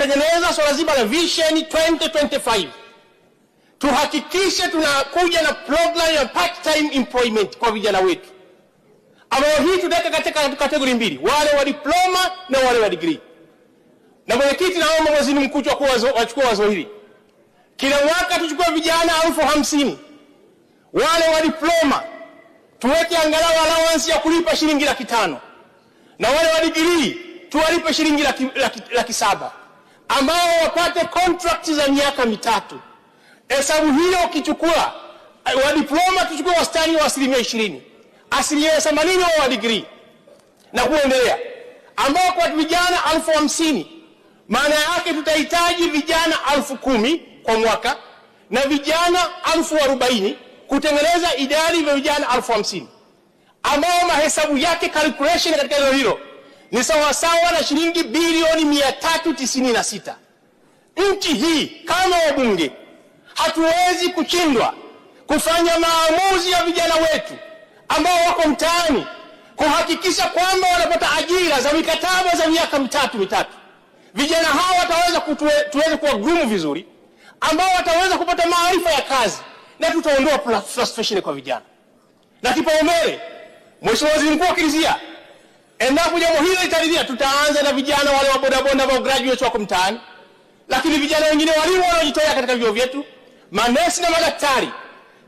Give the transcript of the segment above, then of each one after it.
kutengeneza swala zima la Vision 2025. Tuhakikishe tunakuja na program ya part-time employment kwa vijana wetu, ambayo hii tutaweka katika kategori mbili, wale wa diploma na wale wa degree. Na mwenyekiti, naomba waziri mkuu wachukue wazo hili. Kila mwaka tuchukue vijana 50,000 wale wa diploma, tuweke angalau allowance ya kulipa shilingi 500,000, na wale wa degree tuwalipe shilingi 700,000, ambao wapate contract za miaka 3. Hesabu hiyo ukichukua, wa diploma tuchukue wastani wa 20%, 80% wa degree na kuendelea, ambao kwa vijana 50,000, maana yake tutahitaji vijana 10,000 kwa mwaka na vijana 40,000 kutengeneza idadi ya vijana 50,000, ambao mahesabu yake calculation katika hilo ni sawa na shilingi bilioni 396. Nchi hii kama wabunge hatuwezi kushindwa kufanya maamuzi ya vijana wetu ambao wako mtaani, kuhakikisha kwamba wanapata ajira za mikataba za miaka mitatu. Vijana hawa wataweza tuweze kuwa groom vizuri, ambao wataweza kupata maarifa ya kazi, na tutaondoa frustration kwa vijana. Na kipaumbele, Mheshimiwa Waziri Mkuu akilizia, endapo jambo hili litaridhia, tutaanza na vijana wale wa bodaboda ambao graduates wako mtaani, lakini vijana wengine walimu wanaojitolea katika vyuo vyetu, manesi na madaktari.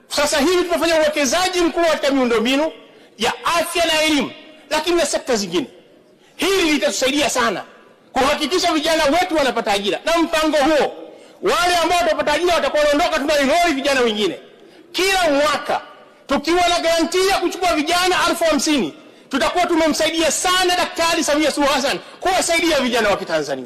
Sasa hivi tunafanya uwekezaji mkubwa katika miundombinu ya afya na elimu, lakini na sekta zingine. Hili litatusaidia sana kuhakikisha vijana wetu wanapata ajira, na mpango huo wale ambao watapata ajira watakuwa wanaondoka, tunaroli vijana wengine. Kila mwaka tukiwa na garantia ya kuchukua vijana 50,000, tutakuwa tumemsaidia sana Daktari Samia Suluhu Hassan kuwasaidia vijana wa Kitanzania.